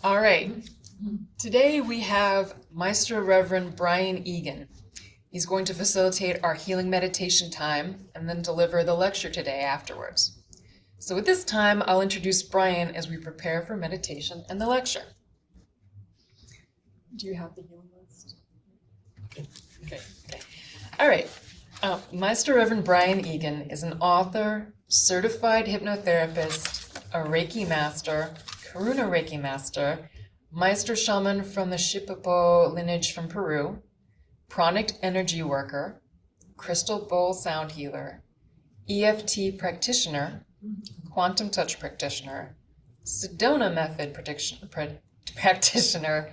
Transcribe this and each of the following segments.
All right. Today we have Maestro Rev Brien Egan. He's going to facilitate our healing meditation time and then deliver the lecture today afterwards. So at this time, I'll introduce Brien as we prepare for meditation and the lecture. Do you have the healing list? Okay. All right. Maestro Rev Brien Egan is an author, certified hypnotherapist, a Reiki master, karuna Reiki master, Maestro shaman from the Shipibo lineage from Peru, pranic energy worker, crystal bowl sound healer, EFT practitioner, quantum touch practitioner, sedona method practitioner,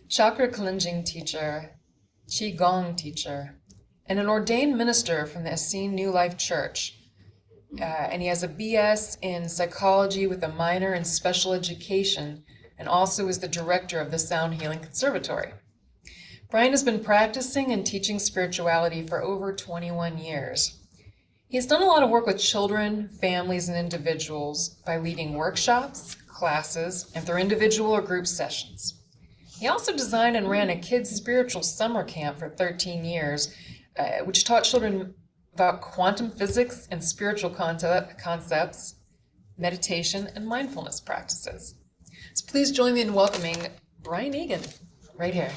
chakra cleansing teacher, qigong teacher, and an ordained minister from the Essene New Life Church. And he has a BS in psychology with a minor in special education, and also is the director of the Sound Healing Conservatory. Brien has been practicing and teaching spirituality for over 21 years. He has done a lot of work with children, families, and individuals by leading workshops, classes, and through individual or group sessions. He also designed and ran a kids' spiritual summer camp for 13 years, which taught children about quantum physics and spiritual concepts, meditation, and mindfulness practices. So please join me in welcoming Brien Egan, right here.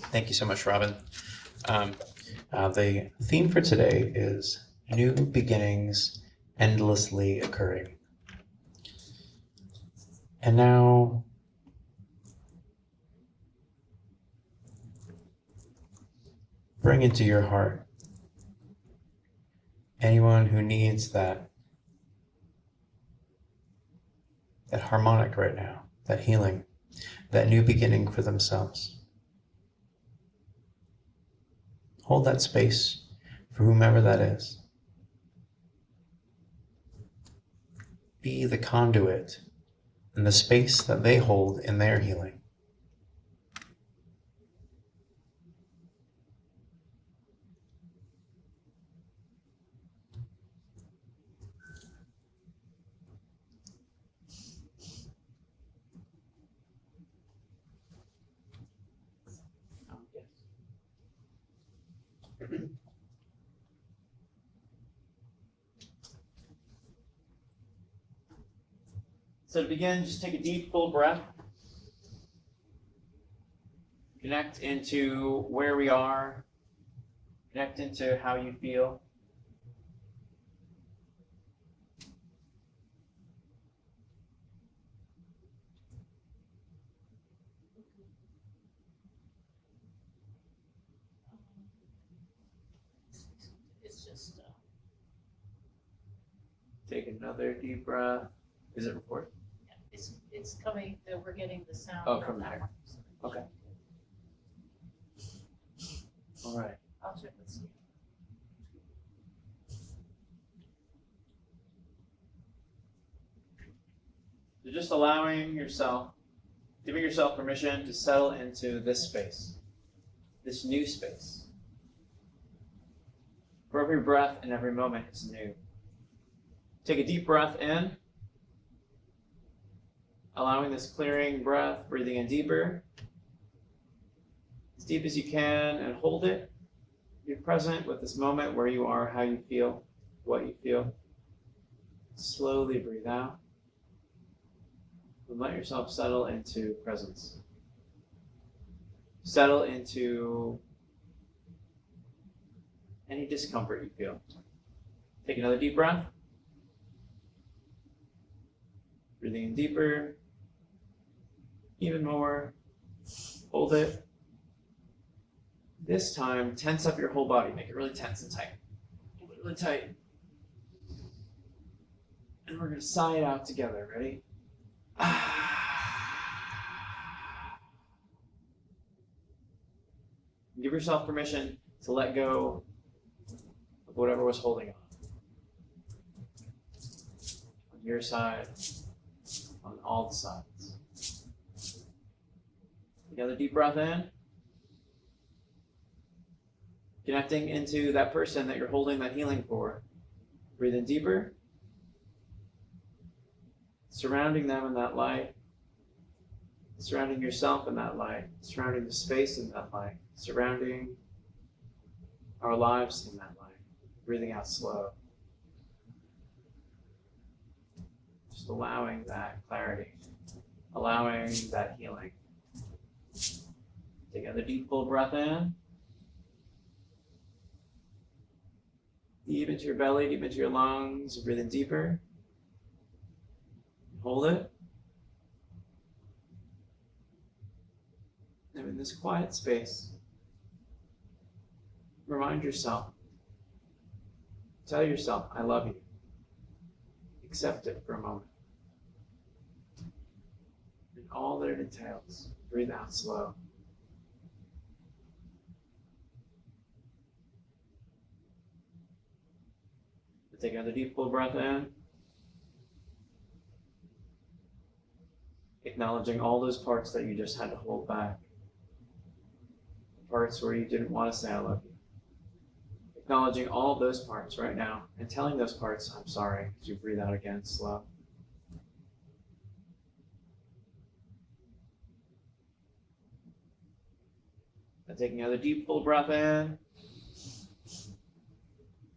Thank you so much, Robin. The theme for today is new beginnings endlessly occurring. And now, bring into your heart anyone who needs that harmonic right now, that healing, that new beginning for themselves. Hold that space for whomever that is. Be the conduit in the space that they hold in their healing. So to begin, just take a deep, full breath. Connect into where we are. Connect into how you feel. Take another deep breath. Is it recording? It's coming, we're getting the sound. Oh, from there. Okay. All right. I'll check with Steve. So just allowing yourself, giving yourself permission to settle into this space, this new space. For every breath and every moment is new. Take a deep breath in, allowing this clearing breath, breathing in deeper, as deep as you can, and hold it. Be present with this moment where you are, how you feel, what you feel. Slowly breathe out, and let yourself settle into presence. Settle into any discomfort you feel. Take another deep breath. Breathing in deeper, even more. Hold it. This time, tense up your whole body. Make it really tense and tight. Hold it really tight. And we're going to sigh it out together. Ready? Give yourself permission to let go of whatever was holding on. On your side, on all the sides. Another deep breath in. Connecting into that person that you're holding that healing for. Breathe in deeper. Surrounding them in that light. Surrounding yourself in that light. Surrounding the space in that light. Surrounding our lives in that light. Breathing out slow. Just allowing that clarity. Allowing that healing. Take another deep, full breath in. Deep into your belly, deep into your lungs. Breathe in deeper. Hold it. And in this quiet space, remind yourself, tell yourself, I love you. Accept it for a moment. And all that it entails, breathe out slow. Take another deep, full breath in. Acknowledging all those parts that you just had to hold back. The parts where you didn't want to say I love you. Acknowledging all of those parts right now and telling those parts, I'm sorry, as you breathe out again, slow. And taking another deep, full breath in.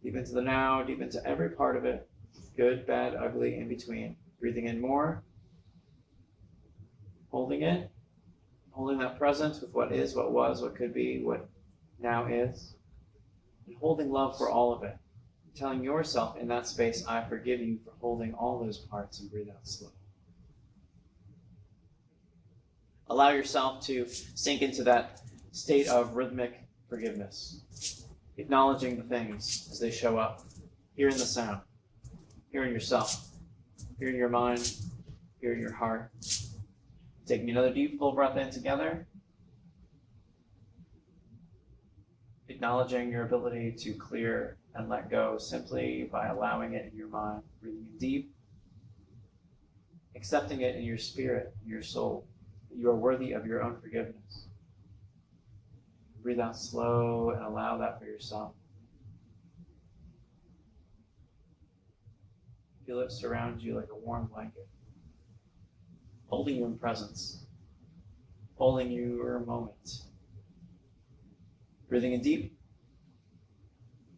Deep into the now, deep into every part of it. Good, bad, ugly, in between. Breathing in more. Holding it. Holding that presence with what is, what was, what could be, what now is. And holding love for all of it. Telling yourself in that space, I forgive you for holding all those parts, and breathe out slow. Allow yourself to sink into that state of rhythmic forgiveness. Acknowledging the things as they show up. Hearing the sound. Hearing yourself. Hearing your mind. Hearing your heart. Taking another deep, full breath in together. Acknowledging your ability to clear and let go simply by allowing it in your mind. Breathing in deep. Accepting it in your spirit, in your soul. That you are worthy of your own forgiveness. Breathe out slow and allow that for yourself. Feel it surround you like a warm blanket, holding you in presence, holding your moment. Breathing in deep,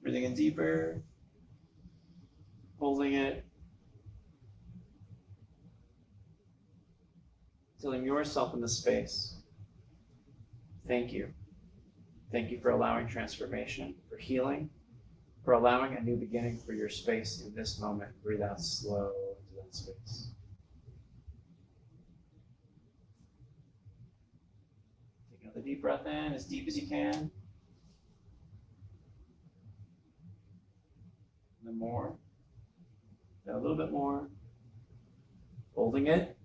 breathing in deeper, holding it, telling yourself in the space, thank you. Thank you for allowing transformation, for healing, for allowing a new beginning for your space in this moment. Breathe out slow into that space. Take another deep breath in, as deep as you can. And then more. Then a little bit more. Holding it.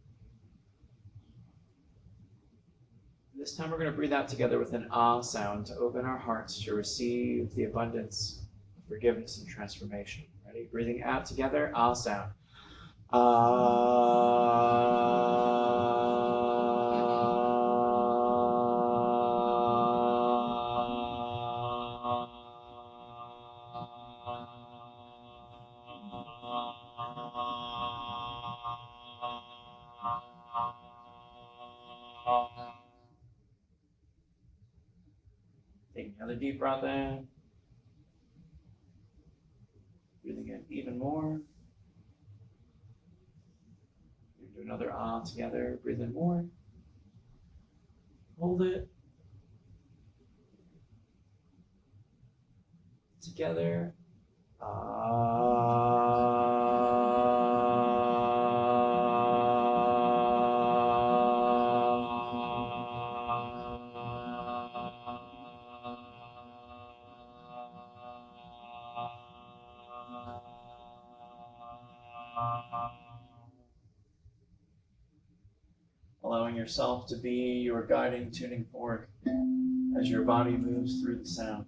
This time we're going to breathe out together with an ah sound to open our hearts to receive the abundance of forgiveness and transformation. Ready? Breathing out together, ah sound. Take another deep breath in. Breathing in even more. Do another ah together. Breathe in more. Hold it. Together. Allowing yourself to be your guiding tuning fork as your body moves through the sound.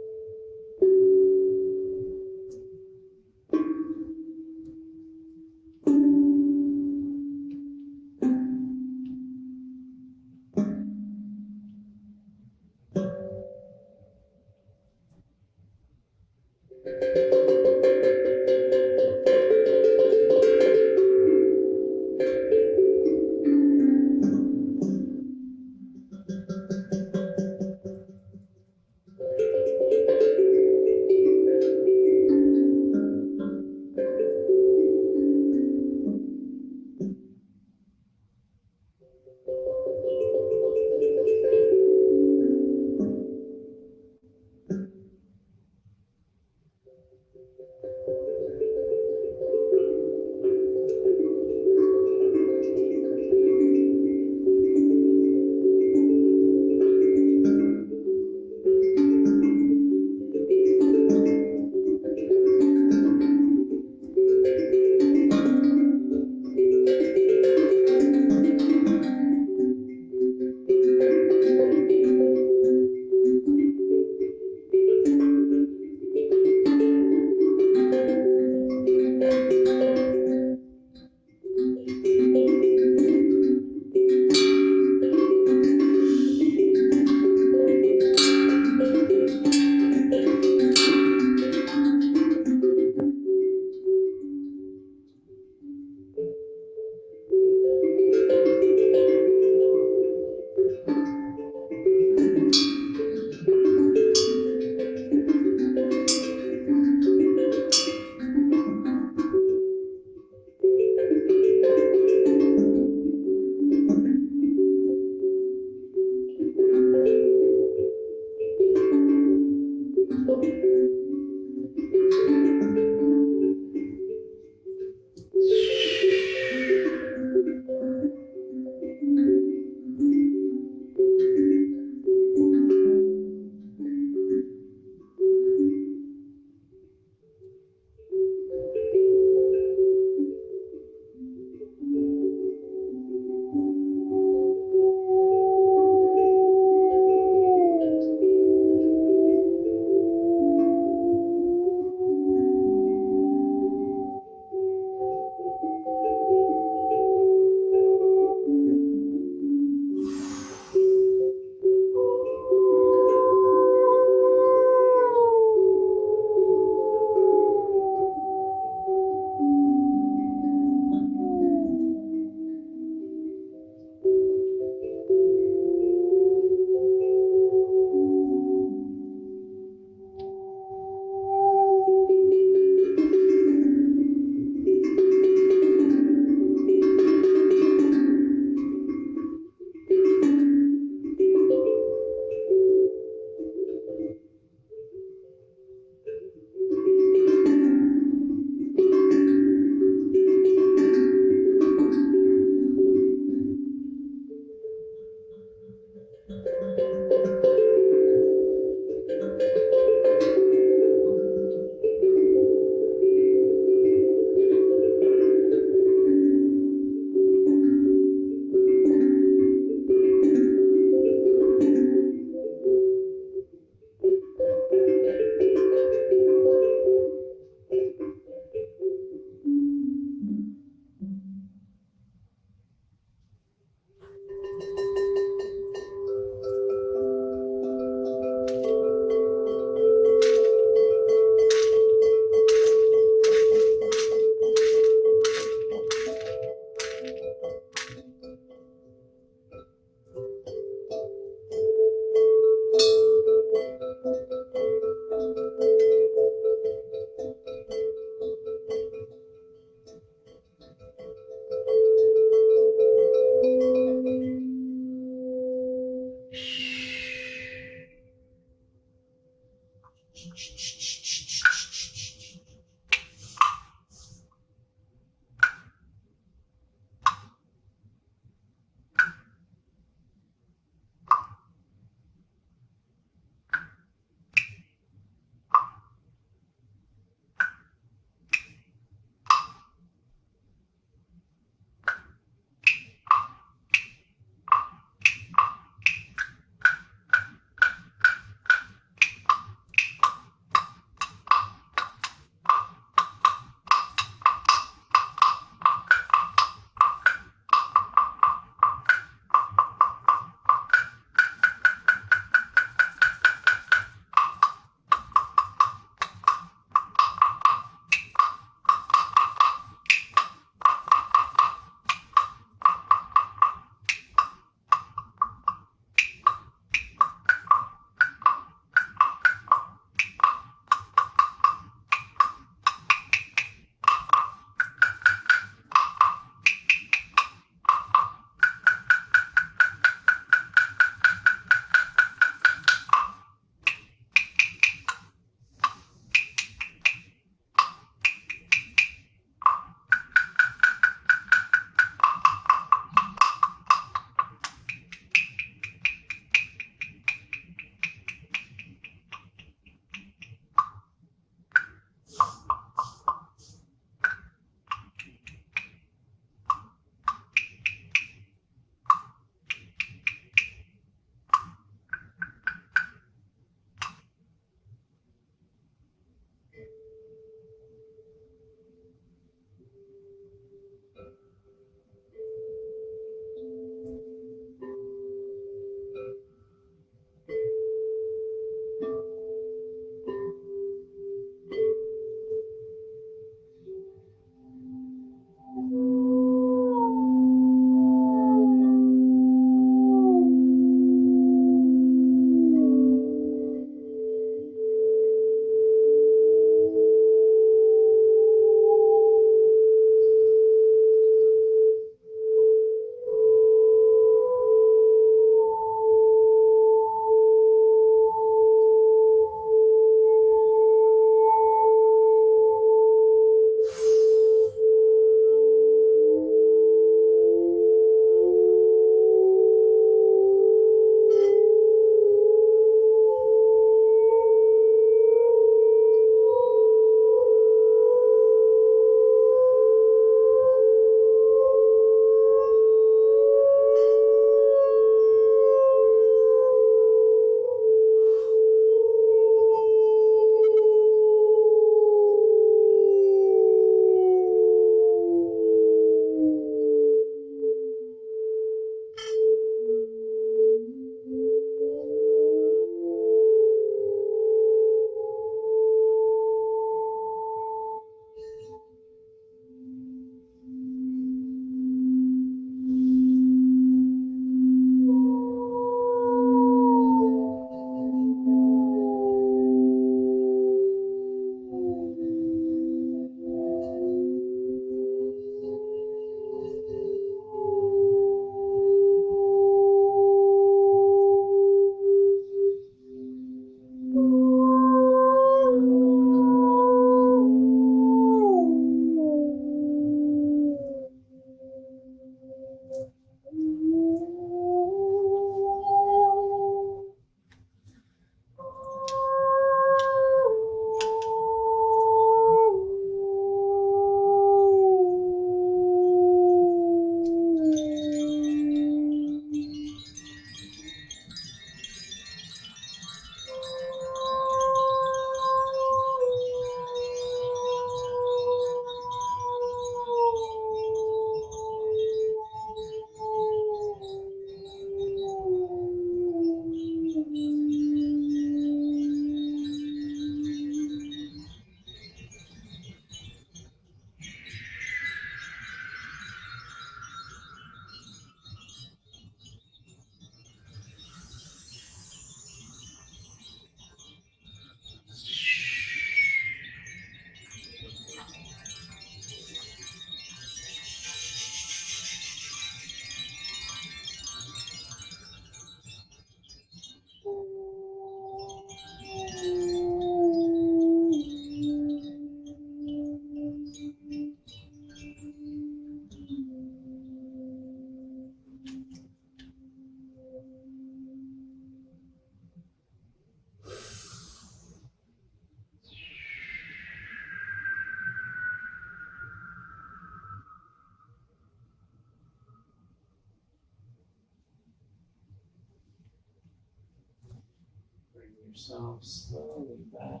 yourself slowly back.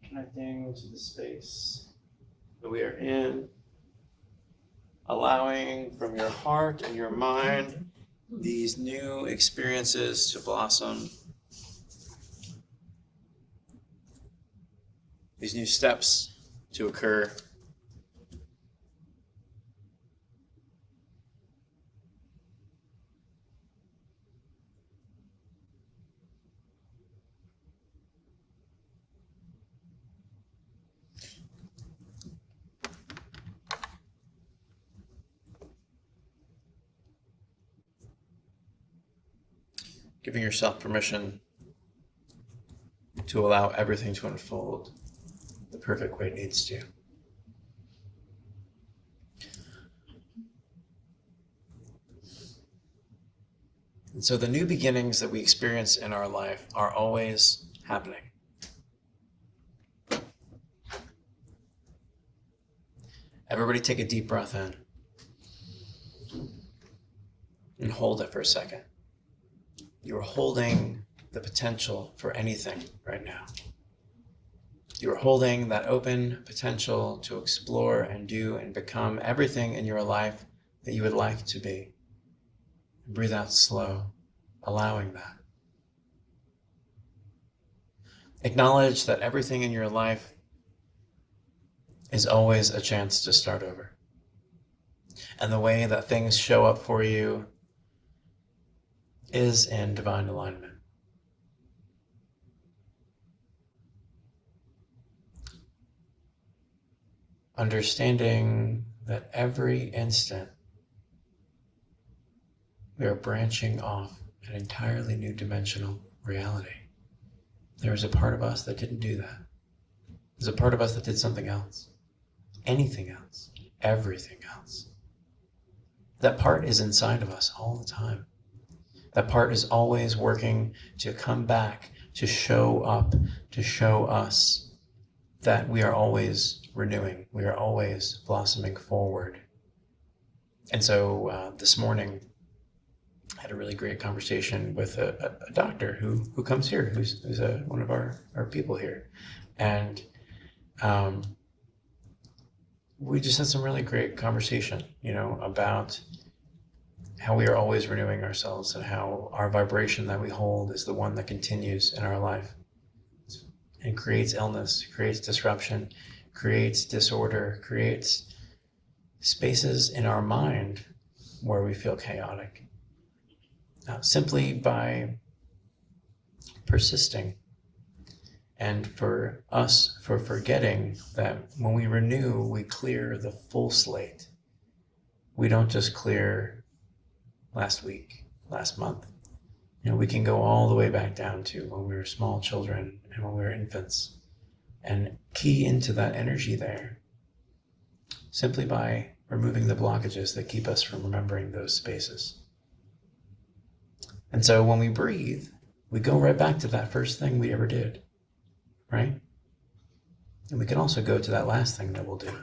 Connecting to the space that we are in, allowing from your heart and your mind these new experiences to blossom, these new steps to occur. Giving yourself permission to allow everything to unfold the perfect way it needs to. And so the new beginnings that we experience in our life are always happening. Everybody take a deep breath in and hold it for a second. You're holding the potential for anything right now. You're holding that open potential to explore and do and become everything in your life that you would like to be. Breathe out slow, allowing that. Acknowledge that everything in your life is always a chance to start over. And the way that things show up for you is in divine alignment. Understanding that every instant we are branching off an entirely new dimensional reality. There is a part of us that didn't do that. There's a part of us that did something else, anything else, everything else. That part is inside of us all the time. That part is always working to come back, to show up, to show us that we are always renewing, we are always blossoming forward. And so this morning, I had a really great conversation with a doctor who comes here, who's one of our people here. And we just had some really great conversation, about how we are always renewing ourselves and how our vibration that we hold is the one that continues in our life and creates illness, creates disruption, creates disorder, creates spaces in our mind where we feel chaotic. Simply by persisting and for us, for forgetting that when we renew, we clear the full slate. We don't just clear last week, last month. We can go all the way back down to when we were small children and when we were infants and key into that energy there simply by removing the blockages that keep us from remembering those spaces. And so when we breathe, we go right back to that first thing we ever did, right? And we can also go to that last thing that we'll do.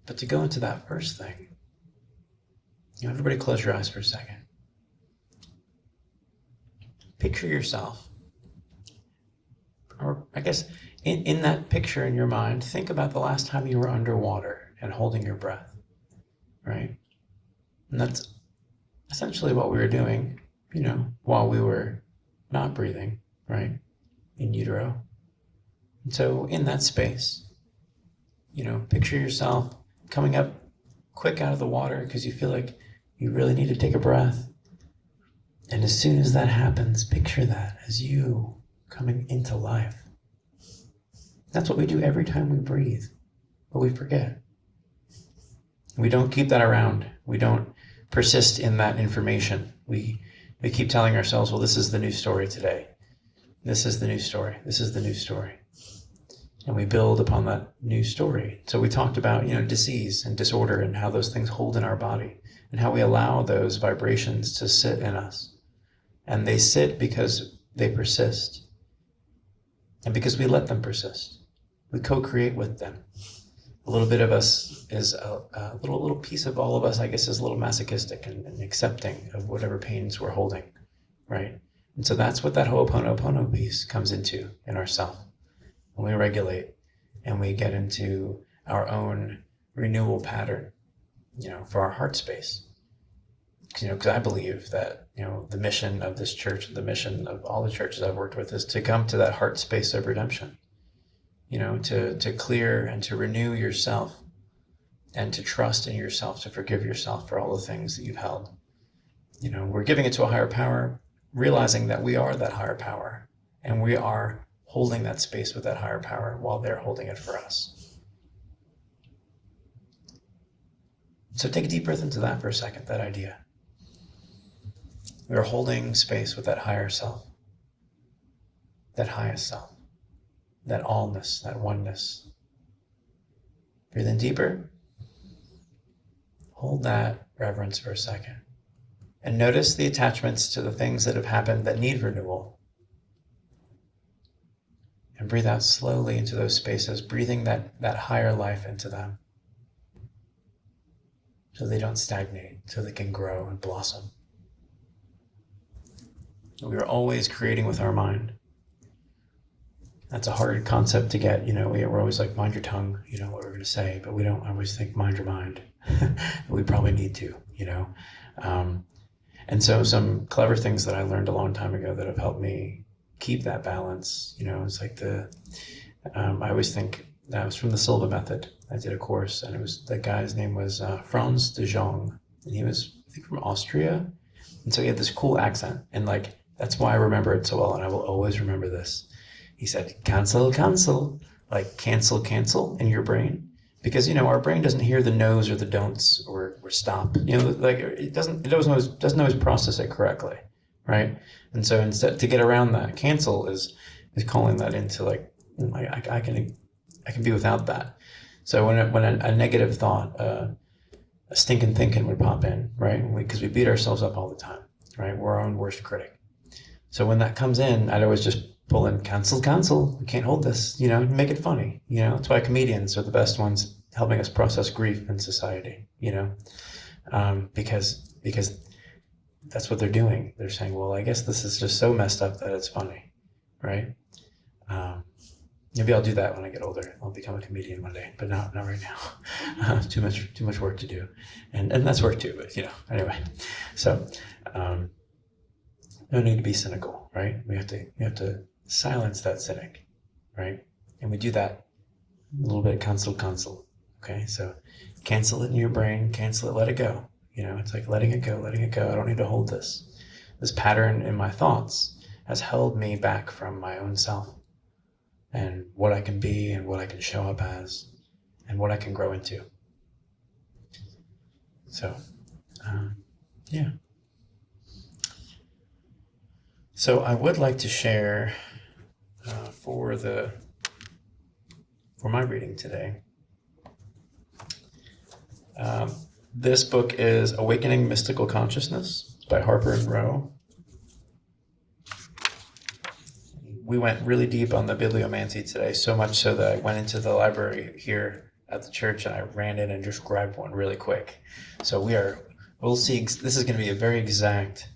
But to go into that first thing, everybody close your eyes for a second. Picture yourself, or I guess in that picture in your mind, think about the last time you were underwater and holding your breath, right? And that's essentially what we were doing, while we were not breathing, right? In utero. And so in that space, picture yourself coming up quick out of the water because you feel like you really need to take a breath. And as soon as that happens, picture that as you coming into life. That's what we do every time we breathe, but we forget. We don't keep that around. We don't persist in that information. We keep telling ourselves, well, this is the new story today. This is the new story. This is the new story. And we build upon that new story. So we talked about, disease and disorder and how those things hold in our body and how we allow those vibrations to sit in us. And they sit because they persist. And because we let them persist. We co-create with them. A little bit of us is a little piece of all of us, I guess, is a little masochistic and accepting of whatever pains we're holding, right? And so that's what that Ho'oponopono piece comes into in ourself. When we regulate and we get into our own renewal pattern, for our heart space. Because I believe that, the mission of this church, the mission of all the churches I've worked with is to come to that heart space of redemption, to clear and to renew yourself and to trust in yourself, to forgive yourself for all the things that you've held. We're giving it to a higher power, realizing that we are that higher power and we are holding that space with that higher power while they're holding it for us. So take a deep breath into that for a second, that idea. We are holding space with that higher self, that highest self, that allness, that oneness. Breathe in deeper. Hold that reverence for a second. And notice the attachments to the things that have happened that need renewal. And breathe out slowly into those spaces, breathing that higher life into them. So they don't stagnate, so they can grow and blossom. We are always creating with our mind. That's a hard concept to get. We're always like, mind your tongue, what we're going to say, but we don't always think, mind your mind. We probably need to, And so some clever things that I learned a long time ago that have helped me keep that balance, it's like I always think, that was from the Silva method. I did a course, and the guy's name was Franz de Jong, and he was, I think, from Austria. And so he had this cool accent, and that's why I remember it so well, and I will always remember this. He said, cancel, like cancel in your brain. Because, our brain doesn't hear the no's or the don'ts or stop. It doesn't always process it correctly, right? And so instead, to get around that, cancel is calling that into I can be without that. So when a negative thought, a stinking thinking would pop in, right? Because we beat ourselves up all the time, right? We're our own worst critic. So when that comes in, I'd always just pull in, cancel. We can't hold this, make it funny. That's why comedians are the best ones helping us process grief in society, because that's what they're doing. They're saying, well, I guess this is just so messed up that it's funny, right? Maybe I'll do that when I get older. I'll become a comedian one day, but not right now. Too much work to do, and that's work too. But anyway. So no need to be cynical, right? We have to silence that cynic, right? And we do that a little bit of cancel. Okay, so cancel it in your brain, cancel it, let it go. It's like letting it go. I don't need to hold this. This pattern in my thoughts has held me back from my own self and what I can be and what I can show up as and what I can grow into. So, yeah. So I would like to share for my reading today. This book is Awakening Mystical Consciousness by Harper and Rowe. We went really deep on the bibliomancy today, so much so that I went into the library here at the church and I ran in and just grabbed one really quick. So we'll see, this is going to be a very exact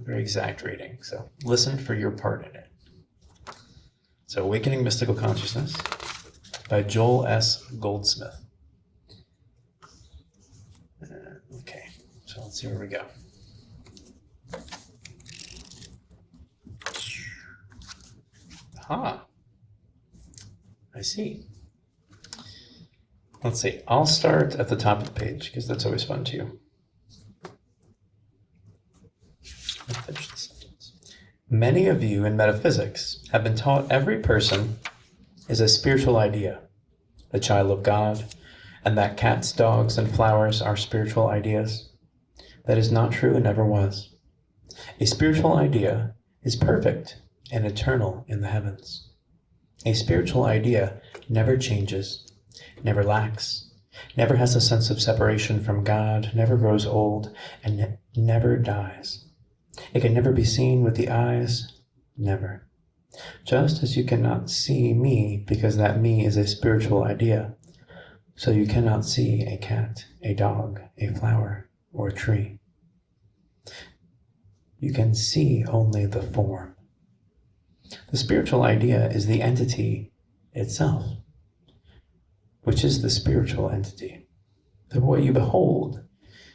reading. So listen for your part in it. So Awakening Mystical Consciousness by Joel S. Goldsmith. Okay, so let's see where we go. I see. Let's see. I'll start at the top of the page because that's always fun too. Let's finish the sentence. Many of you in metaphysics have been taught every person is a spiritual idea, a child of God, and that cats, dogs, and flowers are spiritual ideas. That is not true and never was. A spiritual idea is perfect and eternal in the heavens. A spiritual idea never changes, never lacks, never has a sense of separation from God, never grows old, and never dies. It can never be seen with the eyes, never. Just as you cannot see me because that me is a spiritual idea, So you cannot see a cat, a dog, a flower, or a tree. You can see only the form. The spiritual idea is the entity itself, which is the spiritual entity. That what you behold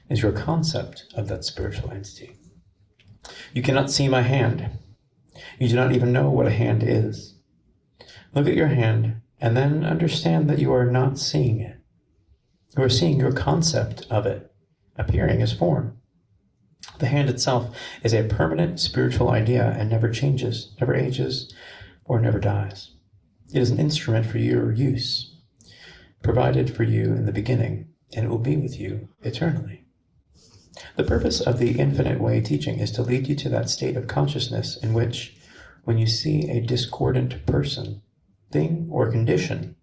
is your concept of that spiritual entity. You cannot see my hand. You do not even know what a hand is. Look at your hand and then understand that you are not seeing it. You are seeing your concept of it appearing as form. The hand itself is a permanent spiritual idea and never changes, never ages, or never dies. It is an instrument for your use, provided for you in the beginning, and it will be with you eternally. The purpose of the infinite way teaching is to lead you to that state of consciousness in which, when you see a discordant person, thing, or condition,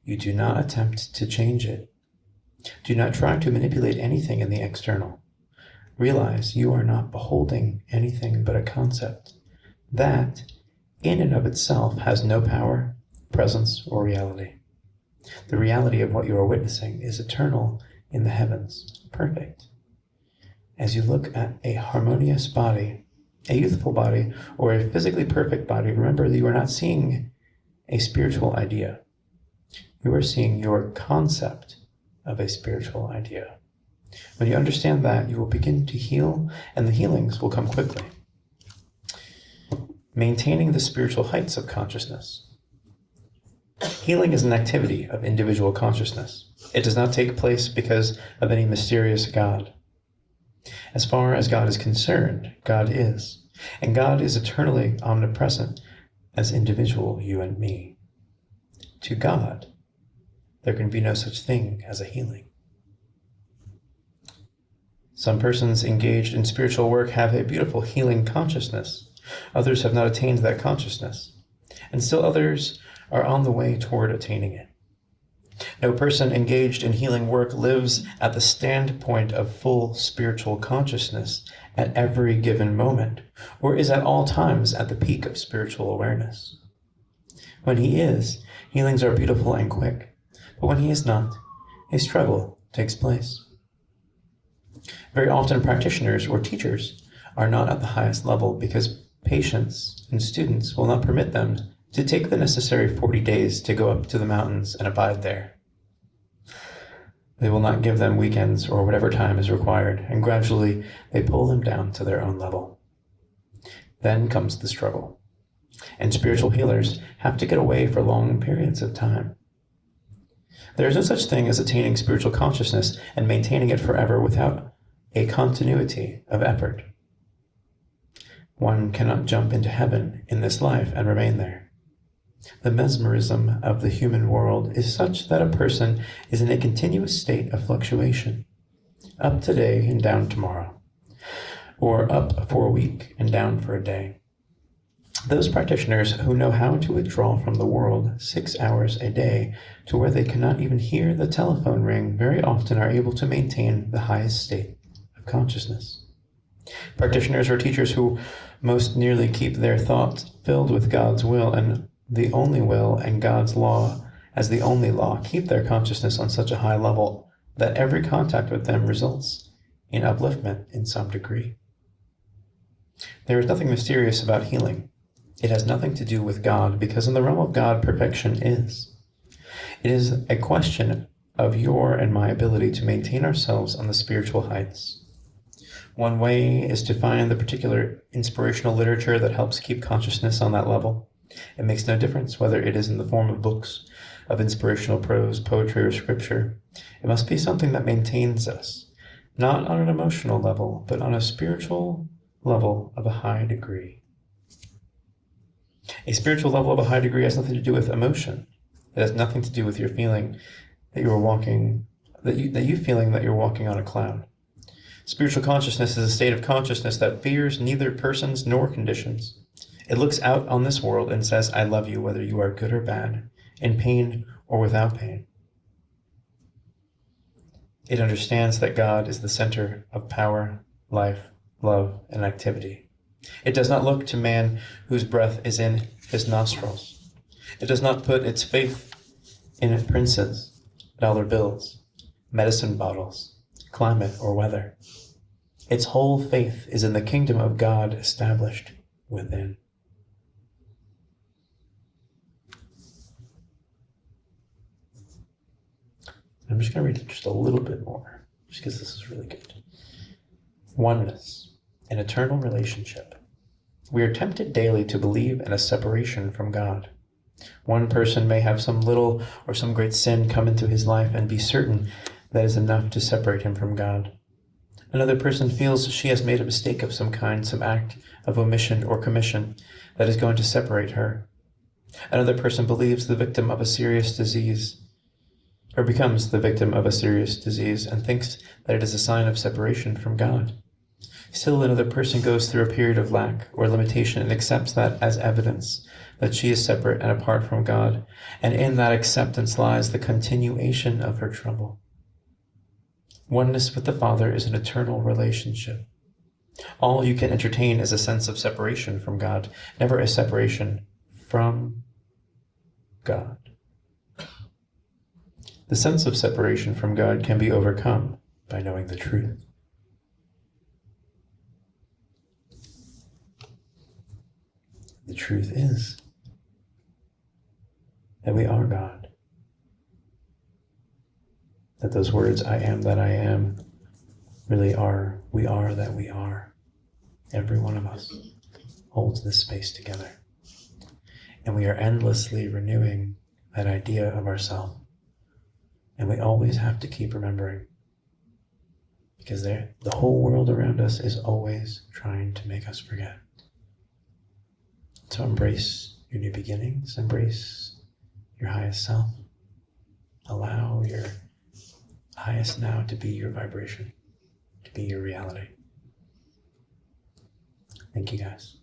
you do not attempt to change it. Do not try to manipulate anything in the external. Realize you are not beholding anything but a concept. That, in and of itself, has no power, presence, or reality. The reality of what you are witnessing is eternal in the heavens, perfect. As you look at a harmonious body, a youthful body, or a physically perfect body, remember that you are not seeing a spiritual idea. You are seeing your concept of a spiritual idea. When you understand that, you will begin to heal, and the healings will come quickly. Maintaining the spiritual heights of consciousness. Healing is an activity of individual consciousness. It does not take place because of any mysterious God. As far as God is concerned, God is, and God is eternally omnipresent as individual you and me. To God, there can be no such thing as a healing. Some persons engaged in spiritual work have a beautiful healing consciousness. Others have not attained that consciousness, and still others are on the way toward attaining it. No person engaged in healing work lives at the standpoint of full spiritual consciousness at every given moment, or is at all times at the peak of spiritual awareness. When he is, healings are beautiful and quick, but when he is not, a struggle takes place. Very often practitioners or teachers are not at the highest level because patients and students will not permit them to take the necessary 40 days to go up to the mountains and abide there. They will not give them weekends or whatever time is required, and gradually they pull them down to their own level. Then comes the struggle, and spiritual healers have to get away for long periods of time. There is no such thing as attaining spiritual consciousness and maintaining it forever without a continuity of effort. One cannot jump into heaven in this life and remain there. The mesmerism of the human world is such that a person is in a continuous state of fluctuation, up today and down tomorrow, or up for a week and down for a day. Those practitioners who know how to withdraw from the world 6 hours a day to where they cannot even hear the telephone ring very often are able to maintain the highest state of consciousness. Practitioners or teachers who most nearly keep their thoughts filled with God's will and the only will and God's law as the only law keep their consciousness on such a high level that every contact with them results in upliftment in some degree. There is nothing mysterious about healing. It has nothing to do with God, because in the realm of God, perfection is. It is a question of your and my ability to maintain ourselves on the spiritual heights. One way is to find the particular inspirational literature that helps keep consciousness on that level. It makes no difference whether it is in the form of books, of inspirational prose, poetry, or scripture. It must be something that maintains us, not on an emotional level, but on a spiritual level of a high degree. A spiritual level of a high degree has nothing to do with emotion. It has nothing to do with your feeling that you are walking, that you feeling that you're walking on a cloud. Spiritual consciousness is a state of consciousness that fears neither persons nor conditions. It looks out on this world and says, I love you whether you are good or bad, in pain or without pain. It understands that God is the center of power, life, love, and activity. It does not look to man whose breath is in his nostrils. It does not put its faith in princes, dollar bills, medicine bottles, climate, or weather. Its whole faith is in the kingdom of God established within. I'm just going to read just a little bit more, just because this is really good. Oneness, an eternal relationship. We are tempted daily to believe in a separation from God. One person may have some little or some great sin come into his life and be certain that is enough to separate him from God. Another person feels she has made a mistake of some kind, some act of omission or commission that is going to separate her. Another person believes the victim of a serious disease, or becomes the victim of a serious disease and thinks that it is a sign of separation from God. Still another person goes through a period of lack or limitation and accepts that as evidence that she is separate and apart from God, and in that acceptance lies the continuation of her trouble. Oneness with the Father is an eternal relationship. All you can entertain is a sense of separation from God, never a separation from God. The sense of separation from God can be overcome by knowing the truth. The truth is that we are God. That those words, I am that I am, really are, we are that we are. Every one of us holds this space together. And we are endlessly renewing that idea of ourself. And we always have to keep remembering, because the whole world around us is always trying to make us forget. So embrace your new beginnings, embrace your highest self. Allow your highest now to be your vibration, to be your reality. Thank you guys.